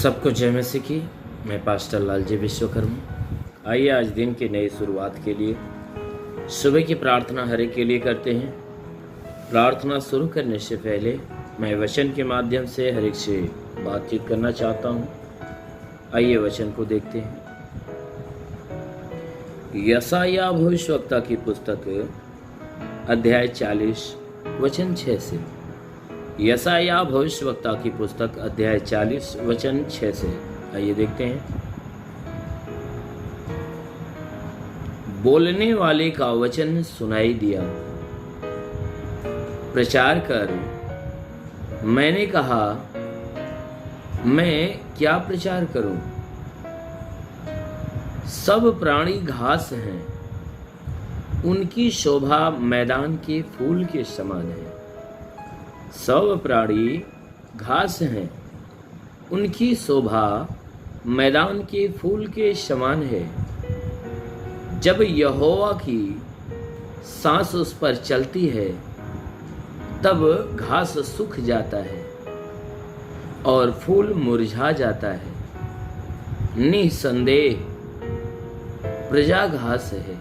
सबको जय मसीह की। मैं पास्टर लालजी विश्वकर्मा। आइए आज दिन की नई शुरुआत के लिए सुबह की प्रार्थना हर एक के लिए करते हैं। प्रार्थना शुरू करने से पहले मैं वचन के माध्यम से हर एक से बातचीत करना चाहता हूँ। आइए वचन को देखते हैं। यशायाह भविष्यवक्ता की पुस्तक अध्याय 40 वचन 6 से। यशायाह भविष्यवक्ता की पुस्तक अध्याय 40 वचन 6 से। आइए देखते हैं। बोलने वाले का वचन सुनाई दिया, प्रचार कर। मैंने कहा, मैं क्या प्रचार करूं? सब प्राणी घास हैं, उनकी शोभा मैदान के फूल के समान है। सब प्राणी घास हैं, उनकी शोभा मैदान के फूल के समान है। जब यहोवा की सांस उस पर चलती है, तब घास सूख जाता है और फूल मुरझा जाता है। निसंदेह प्रजा घास है,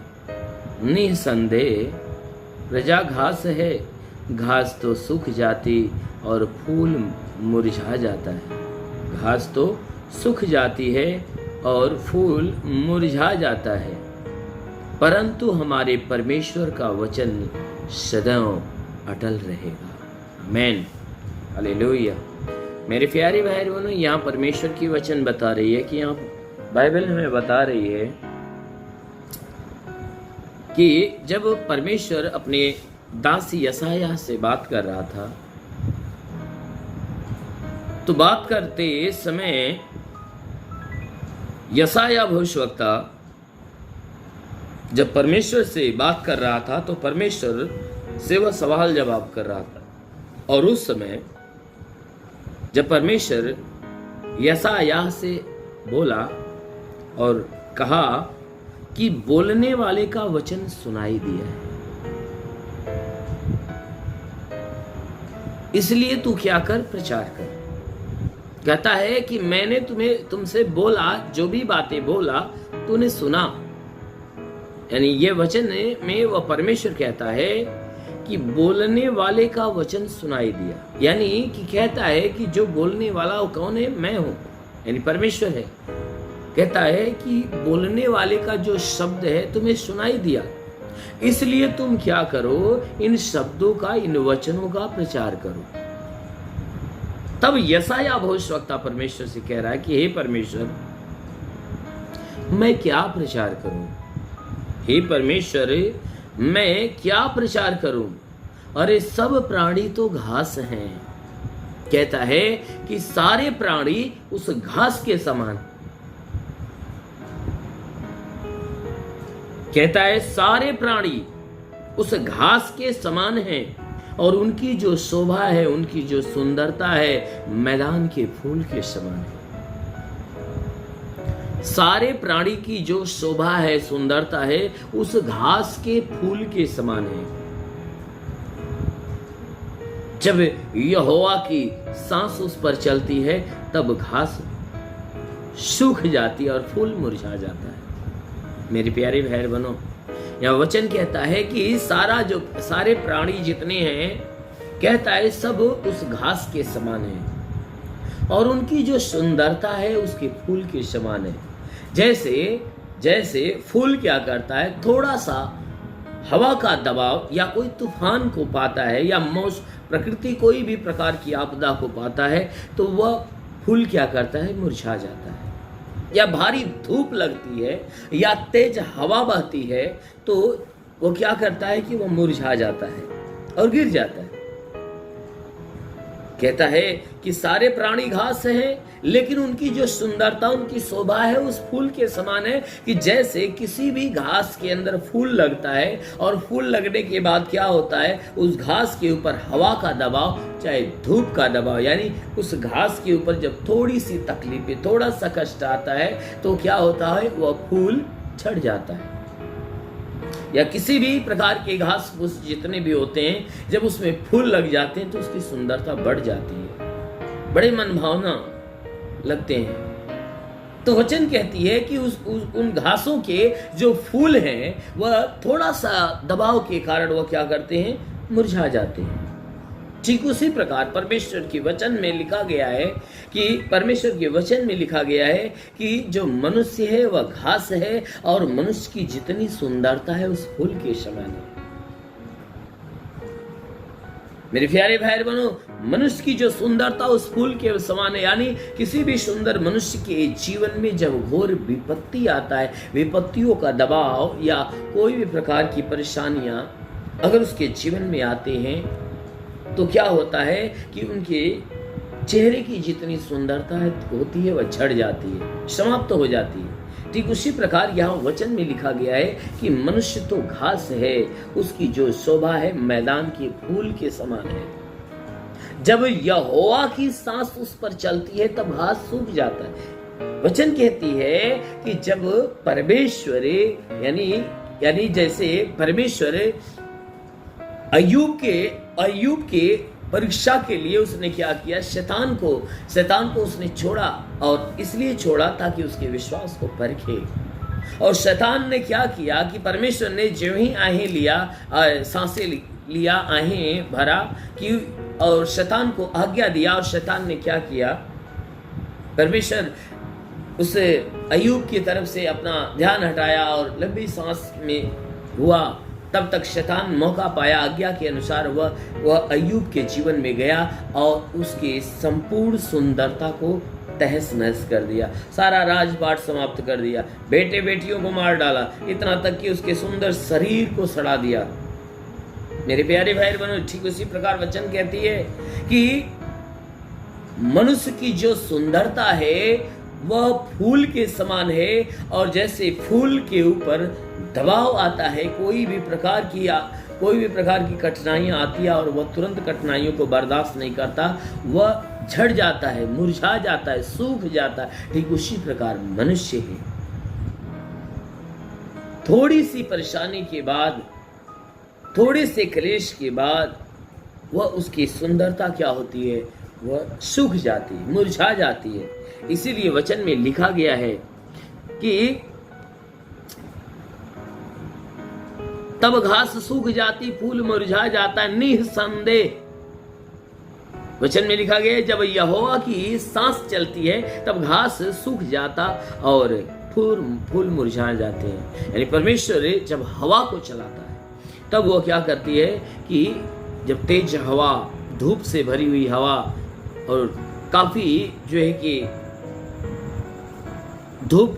निसंदेह प्रजा घास है। घास तो सूख जाती और फूल मुरझा जाता है। घास तो सूख जाती है और फूल मुरझा जाता है, परंतु हमारे परमेश्वर का वचन सदैव अटल रहेगा। आमीन, हालेलुया। मेरे प्यारे भाई बहनों, यहाँ परमेश्वर की वचन बता रही है कि यहाँ बाइबल हमें बता रही है कि जब परमेश्वर अपने दास यशायाह से बात कर रहा था, तो बात करते समय यशायाह भविष्यवक्ता जब परमेश्वर से बात कर रहा था, तो परमेश्वर से वह सवाल जवाब कर रहा था। और उस समय जब परमेश्वर यशायाह से बोला और कहा कि बोलने वाले का वचन सुनाई दिया है, इसलिए तू क्या कर, प्रचार कर। कहता है कि मैंने तुमसे बोला, जो भी बातें बोला तूने सुना। यानी ये वचन में वह परमेश्वर कहता है कि बोलने वाले का वचन सुनाई दिया। यानी कि कहता है कि जो बोलने वाला वो कौन है? मैं हूं, यानी परमेश्वर है। कहता है कि बोलने वाले का जो शब्द है तुम्हें सुनाई दिया, इसलिए तुम क्या करो, इन शब्दों का, इन वचनों का प्रचार करो। तब यशायाह भविष्यवक्ता परमेश्वर से कह रहा है कि हे परमेश्वर, मैं क्या प्रचार करूं? हे परमेश्वर, मैं क्या प्रचार करूं? अरे सब प्राणी तो घास हैं। कहता है कि सारे प्राणी उस घास के समान। कहता है सारे प्राणी उस घास के समान हैं और उनकी जो शोभा है, उनकी जो सुंदरता है, मैदान के फूल के समान है। सारे प्राणी की जो शोभा है, सुंदरता है, उस घास के फूल के समान है। जब यहोवा की सांस उस पर चलती है, तब घास सूख जाती है और फूल मुरझा जाता है। मेरे प्यारे भाई बहनों, यह वचन कहता है कि सारे प्राणी जितने हैं, कहता है सब उस घास के समान है और उनकी जो सुंदरता है उसके फूल के समान है। जैसे फूल क्या करता है, थोड़ा सा हवा का दबाव या कोई तूफान को पाता है या प्रकृति कोई भी प्रकार की आपदा को पाता है, तो वह फूल क्या करता है, मुरझा जाता है। या भारी धूप लगती है या तेज हवा बहती है, तो वो क्या करता है कि वो मुरझा जाता है और गिर जाता है। कहता है कि सारे प्राणी घास हैं, लेकिन उनकी जो सुंदरता, उनकी शोभा है उस फूल के समान है कि जैसे किसी भी घास के अंदर फूल लगता है और फूल लगने के बाद क्या होता है, उस घास के ऊपर हवा का दबाव, चाहे धूप का दबाव, यानी उस घास के ऊपर जब थोड़ी सी तकलीफ, थोड़ा सा कष्ट आता है, तो क्या होता है, वह फूल झड़ जाता है। या किसी भी प्रकार के घास फूस जितने भी होते हैं, जब उसमें फूल लग जाते हैं तो उसकी सुंदरता बढ़ जाती है। बड़े मनभावना लगते हैं। तो वचन कहती है कि उन घासों के जो फूल हैं वह थोड़ा सा दबाव के कारण वह क्या करते हैं, मुरझा जाते हैं। ठीक उसी प्रकार परमेश्वर के वचन में लिखा गया है कि जो मनुष्य है वह घास है और मनुष्य की जितनी सुंदरता है उस फूल के समान है। मेरे प्यारे भाई बहनों, मनुष्य की जो सुंदरता उस फूल के समान है। यानी किसी भी सुंदर मनुष्य के जीवन में जब घोर विपत्ति आता है, विपत्तियों का दबाव या कोई भी प्रकार की परेशानियां अगर उसके जीवन में आते हैं तो क्या होता है कि उनके चेहरे की जितनी सुंदरता होती है वह झड़ जाती है, समाप्त हो जाती है। ठीक उसी प्रकार यहाँ वचन में लिखा गया है कि मनुष्य तो घास है, उसकी जो शोभा है मैदान के फूल के समान है। जब यहोवा की सांस उस पर चलती है तब घास सूख जाता है। वचन कहती है कि जब परमेश्वर यानी जैसे परमेश्वर अय्यूब के परीक्षा के लिए उसने क्या किया, शैतान को उसने छोड़ा, और इसलिए छोड़ा ताकि उसके विश्वास को परखे। और शैतान ने क्या किया कि परमेश्वर ने जो ही आहें लिया, सांसें लिया, आहें भरा कि और शैतान को आज्ञा दिया, और शैतान ने क्या किया, परमेश्वर उस अय्यूब की तरफ से अपना ध्यान हटाया और लंबी सांस में हुआ। तब तक शैतान मौका पाया, आज्ञा के अनुसार वह अय्यूब के जीवन में गया और उसके संपूर्ण सुंदरता को तहस नहस कर दिया, सारा राजपाट समाप्त कर दिया, बेटे बेटियों को मार डाला, इतना तक कि उसके सुंदर शरीर को सड़ा दिया। मेरे प्यारे भाई बहनों, ठीक उसी प्रकार वचन कहती है कि मनुष्य की जो सुंदरता है वह फूल के समान है, और जैसे फूल के ऊपर दबाव आता है, कोई भी प्रकार की कठिनाइयां आती है और वह तुरंत कठिनाइयों को बर्दाश्त नहीं करता, वह झड़ जाता है, मुरझा जाता है, सूख जाता है। ठीक उसी प्रकार मनुष्य है। थोड़ी सी परेशानी के बाद, थोड़े से क्लेश के बाद वह उसकी सुंदरता क्या होती है, वह सूख जाती है, मुरझा जाती है। इसीलिए वचन में लिखा गया है कि तब घास सूख जाती, फूल मुरझा जाता, निःसंदेह। वचन में लिखा गया है जब यहोवा की सांस चलती है तब घास सूख जाता और फूल मुरझा जाते हैं। यानी परमेश्वर जब हवा को चलाता है तब वो क्या करती है कि जब तेज हवा, धूप से भरी हुई हवा, और काफी जो है कि धूप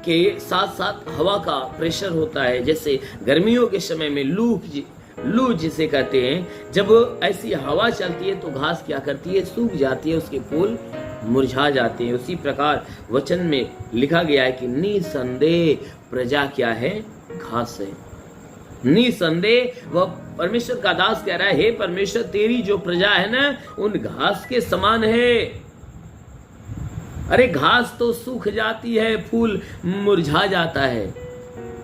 के साथ साथ हवा का प्रेशर होता है, जैसे गर्मियों के समय में लू जिसे कहते हैं, जब ऐसी हवा चलती है तो घास क्या करती है, सूख जाती है, उसके फूल मुरझा जाते हैं। उसी प्रकार वचन में लिखा गया है कि निसंदेह प्रजा क्या है, घास है। निसंदेह वह परमेश्वर का दास कह रहा है, हे परमेश्वर तेरी जो प्रजा है ना उन घास के समान है। अरे घास तो सूख जाती है, फूल मुरझा जाता है,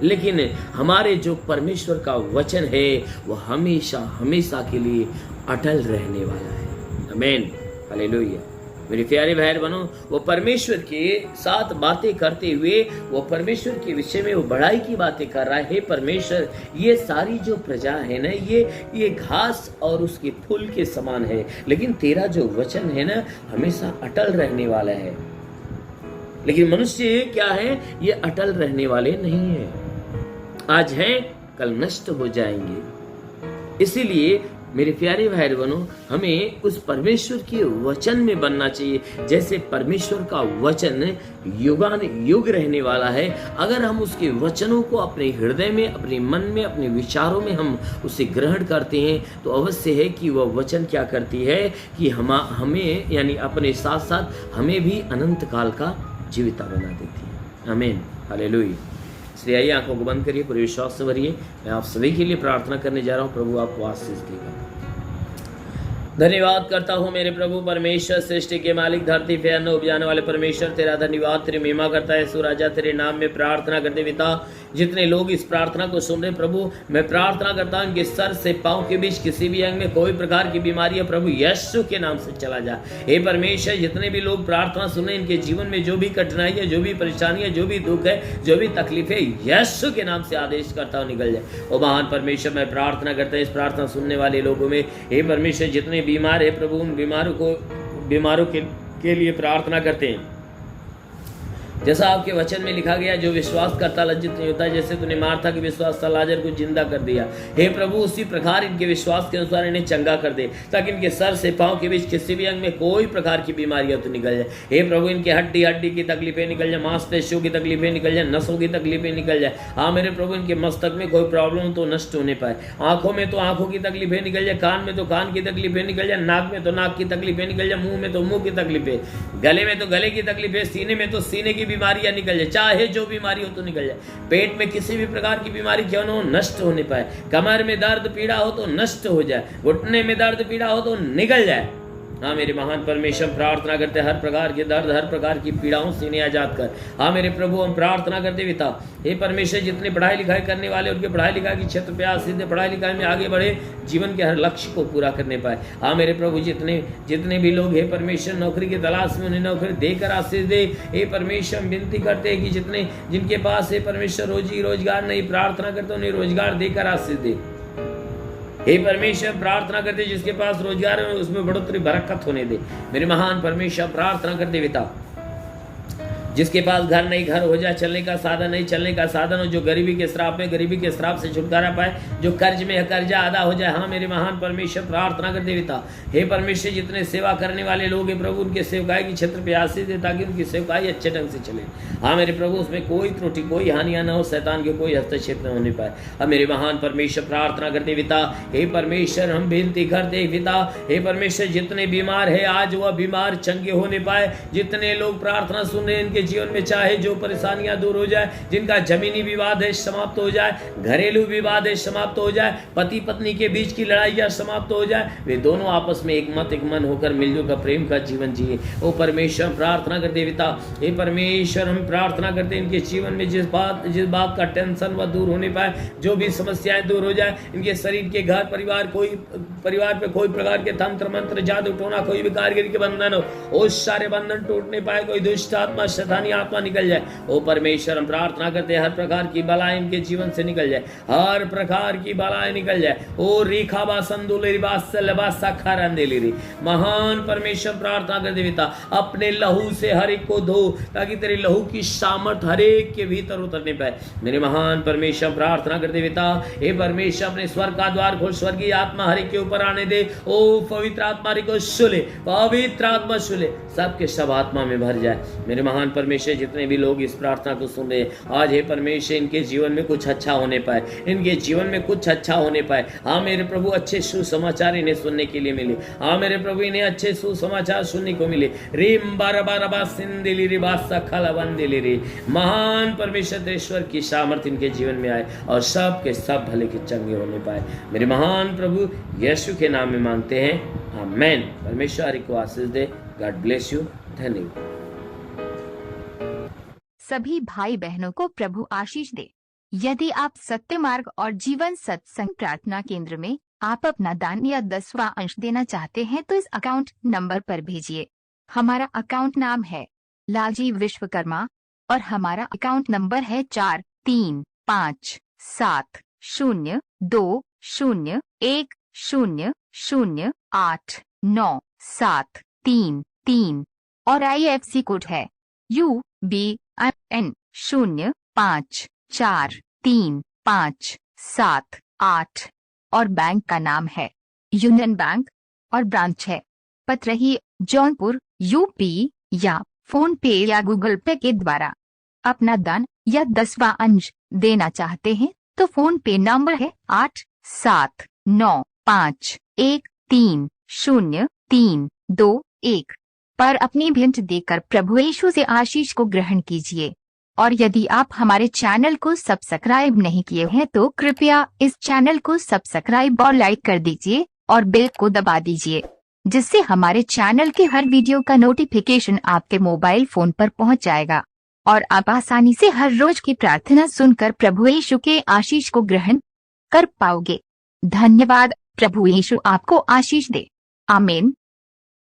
लेकिन हमारे जो परमेश्वर का वचन है वह हमेशा हमेशा के लिए अटल रहने वाला है। आमीन, हालेलुया। मेरे प्यारे भाई बहनों, वो परमेश्वर के साथ बातें करते हुए वो परमेश्वर के विषय में वो बड़ाई की बातें कर रहा है। हे परमेश्वर, ये सारी जो प्रजा है ना, ये घास और उसके फूल के समान है, लेकिन तेरा जो वचन है ना हमेशा अटल रहने वाला है। लेकिन मनुष्य क्या है, ये अटल रहने वाले नहीं है, आज हैं कल नष्ट हो जाएंगे। इसीलिए मेरे प्यारे भाई बहनों, हमें उस परमेश्वर के वचन में बनना चाहिए। जैसे परमेश्वर का वचन युगान युग रहने वाला है, अगर हम उसके वचनों को अपने हृदय में, अपने मन में, अपने विचारों में हम उसे ग्रहण करते हैं तो अवश्य है कि वह वचन क्या करती है कि हमें यानी अपने साथ साथ हमें भी अनंत काल का जीविता बना देती है। आमीन, हालेलुया। इसलिए आइए आंखों को बंद करिए, पूरे विश्वास से भरिए। मैं आप सभी के लिए प्रार्थना करने जा रहा हूँ। प्रभु आपको आशीष देगा। धन्यवाद करता हूँ मेरे प्रभु परमेश्वर, सृष्टि के मालिक, धरती पे अन्न उपजाने वाले परमेश्वर, तेरा धन्यवाद, तेरी महिमा करता है। सुराजा तेरे नाम में प्रार्थना करते पिता, जितने लोग इस प्रार्थना को सुन रहे प्रभु, मैं प्रार्थना करता हूँ इनके सर से पांव के बीच किसी भी अंग में कोई प्रकार की बीमारी है प्रभु यीशु के नाम से चला जा। हे परमेश्वर, जितने भी लोग प्रार्थना सुने इनके जीवन में जो भी कठिनाई है, जो भी परेशानी है, जो भी दुख है, जो भी तकलीफ है, यीशु के नाम से आदेश करता हूँ निकल जाए। ओ महान परमेश्वर, मैं प्रार्थना करता हूँ इस प्रार्थना सुनने वाले लोगों में, हे परमेश्वर जितने बीमार है प्रभु, उन बीमारों के लिए प्रार्थना करते हैं। जैसा आपके वचन में लिखा गया, जो विश्वास करता लज्जित नहीं होता, जैसे तूने मार्था के विश्वास से लाजर को जिंदा कर दिया, हे प्रभु उसी प्रकार इनके विश्वास के अनुसार इन्हें चंगा कर दे, ताकि इनके सर से पांव के बीच किसी भी अंग में कोई प्रकार की बीमारियां तो निकल जाए। हे प्रभु, इनके हड्डी की तकलीफें निकल जाए, मांसपेशियों की तकलीफें निकल जाए, नसों की तकलीफें निकल जाए। हाँ मेरे प्रभु, इनके मस्तक में कोई प्रॉब्लम तो नष्ट होने पाए, आंखों में तो आंखों की तकलीफें निकल जाए, कान में तो कान की तकलीफें निकल जाए, नाक में तो नाक की तकलीफें निकल जाए, मुंह में तो मुंह की तकलीफें, गले में तो गले की तकलीफें, सीने में तो सीने की बीमारियां निकल जाए, चाहे जो बीमारी हो तो निकल जाए। पेट में किसी भी प्रकार की बीमारी क्यों न हो, नष्ट होने पाए। कमर में दर्द पीड़ा हो तो नष्ट हो जाए, घुटने में दर्द पीड़ा हो तो निकल जाए। हाँ मेरे महान परमेश्वर, प्रार्थना करते हर प्रकार के दर्द, हर प्रकार की पीड़ाओं से इन्हें आजाद कर। हाँ मेरे प्रभु, हम प्रार्थना करते पिता, हे परमेश्वर जितने पढ़ाई लिखाई करने वाले, उनके पढ़ाई लिखाई के क्षेत्र पे आशीष, पढ़ाई लिखाई में आगे बढ़े, जीवन के हर लक्ष्य को पूरा करने पाए। हाँ मेरे प्रभु, जितने भी लोग हे परमेश्वर नौकरी की तलाश में, उन्हें नौकरी देकर आशीष दे। हे परमेश्वर, हम विनती करते हैं कि जिनके पास हे परमेश्वर रोजगार नहीं, प्रार्थना करते उन्हें रोजगार देकर आशीष दे। हे परमेश्वर, प्रार्थना करते जिसके पास रोजगार है उसमें बढ़ोतरी बरकत होने दे। मेरे महान परमेश्वर, प्रार्थना करते पिता, जिसके पास घर नहीं, घर हो जाए, चलने का साधन नहीं, चलने का साधन हो, जो गरीबी के श्राप में, गरीबी के श्राप से छुटकारा पाए, जो कर्ज में है कर्जा अदा हो जाए। हाँ मेरे महान परमेश्वर, प्रार्थना करते पिता, हे परमेश्वर जितने सेवा करने वाले लोग हैं प्रभु, उनके सेवकाई के क्षेत्र पे आशीष दे, ताकि उनकी सेवकाई अच्छे ढंग से चले। हाँ मेरे प्रभु, उसमें कोई त्रुटि, कोई हानियां न हो, शैतान के कोई हस्तक्षेप न होने पाए। अब मेरे महान परमेश्वर, प्रार्थना करते पिता, हे परमेश्वर हम विनती करते पिता, हे परमेश्वर जितने बीमार है आज वह बीमार चंगे होने पाए। जितने लोग प्रार्थना सुन रहे इनके जीवन में चाहे जो परेशानियां दूर हो जाए, जिनका जमीनी विवाद है समाप्त हो जाए, घरेलू विवाद है समाप्त हो जाए, पति पत्नी के बीच की लड़ाइयां समाप्त हो जाए, वे दोनों आपस में एक मन होकर मिलजुल कर प्रेम का जीवन जिए। ओ परमेश्वर, प्रार्थना करते पिता, हे परमेश्वर हम प्रार्थना करते इनके जीवन में जिस बात का टेंशन वह दूर होने पाए, जो भी समस्याएं दूर हो जाए, इनके शरीर के घर परिवार पे कोई प्रकार के तंत्र मंत्र जादू टोना, कोई भी कारीगरी के बंधन हो, उस सारे बंधन टूटने पाए, कोई दुष्ट आत्मा शैतानी आत्मा निकल जाए। ओ परमेश्वर, हम प्रार्थना करते हैं हर प्रकार की बलाएं इनके जीवन से निकल जाए, हर प्रकार की बलाएं निकल जाए। ओ रेखा बासंदुलेरी बासलबा सखरंदेलेरी, महान परमेश्वर प्रार्थना करते पिता, अपने लहू से हर एक को धो, ताकि तेरे लहू की सामर्थ हर एक के भीतर उतरने पाए। मेरे महान परमेश्वर, प्रार्थना करते पिता, हे परमेश्वर अपने स्वर्ग का द्वार खोल, स्वर्गीय आत्मा हर एक के ऊपर आने दे। ओ पवित्र आत्मा को सुले, पवित्र आत्मा सुले, सबके सब आत्मा में भर जाए। मेरे महान परमेश्वर, जितने भी लोग इस प्रार्थना को सुन रहे आज, हे परमेश्वर इनके जीवन में कुछ अच्छा होने पाए, इनके जीवन में कुछ अच्छा होने पाए। हाँ मेरे प्रभु, अच्छे सुसमाचार इन्हें सुनने के लिए मिले। हाँ मेरे प्रभु, इन्हें अच्छे सुसमाचार सुनने को मिले। रीम बारबा सिंदिली रे बासा खलबंदिली रे, महान परमेश्वर ईश्वर की सामर्थ इनके जीवन में आए और सब के सब भले के चंगे होने पाए। मेरे महान प्रभु यीशु के नाम में मांगते हैं, आमीन। परमेश्वर हरि को आशीष दे। God bless you. धन्यवाद। सभी भाई बहनों को प्रभु आशीष दे। यदि आप सत्य मार्ग और जीवन सत्संग प्रार्थना केंद्र में आप अपना दान या 10वां अंश देना चाहते हैं तो इस अकाउंट नंबर पर भेजिए। हमारा अकाउंट नाम है लालजी विश्वकर्मा और हमारा अकाउंट नंबर है 4355200100897333 और IFC कोड है UBIN 05435578 और बैंक का नाम है यूनियन बैंक और ब्रांच है पतरही जौनपुर UP या फोन पे या गूगल पे के द्वारा अपना दान या 10वां अंश देना चाहते हैं तो फोन पे नंबर है 8795130321 पर अपनी भेंट देकर प्रभु यीशु से आशीष को ग्रहण कीजिए। और यदि आप हमारे चैनल को सब्सक्राइब नहीं किए हैं तो कृपया इस चैनल को सब्सक्राइब और लाइक कर दीजिए और बेल को दबा दीजिए, जिससे हमारे चैनल के हर वीडियो का नोटिफिकेशन आपके मोबाइल फोन पर पहुंच जाएगा। और आप आसानी से हर रोज की प्रार्थना सुनकर प्रभु यीशु के आशीष को ग्रहण कर पाओगे। धन्यवाद। प्रभु यीशु आपको आशीष दे। आमीन।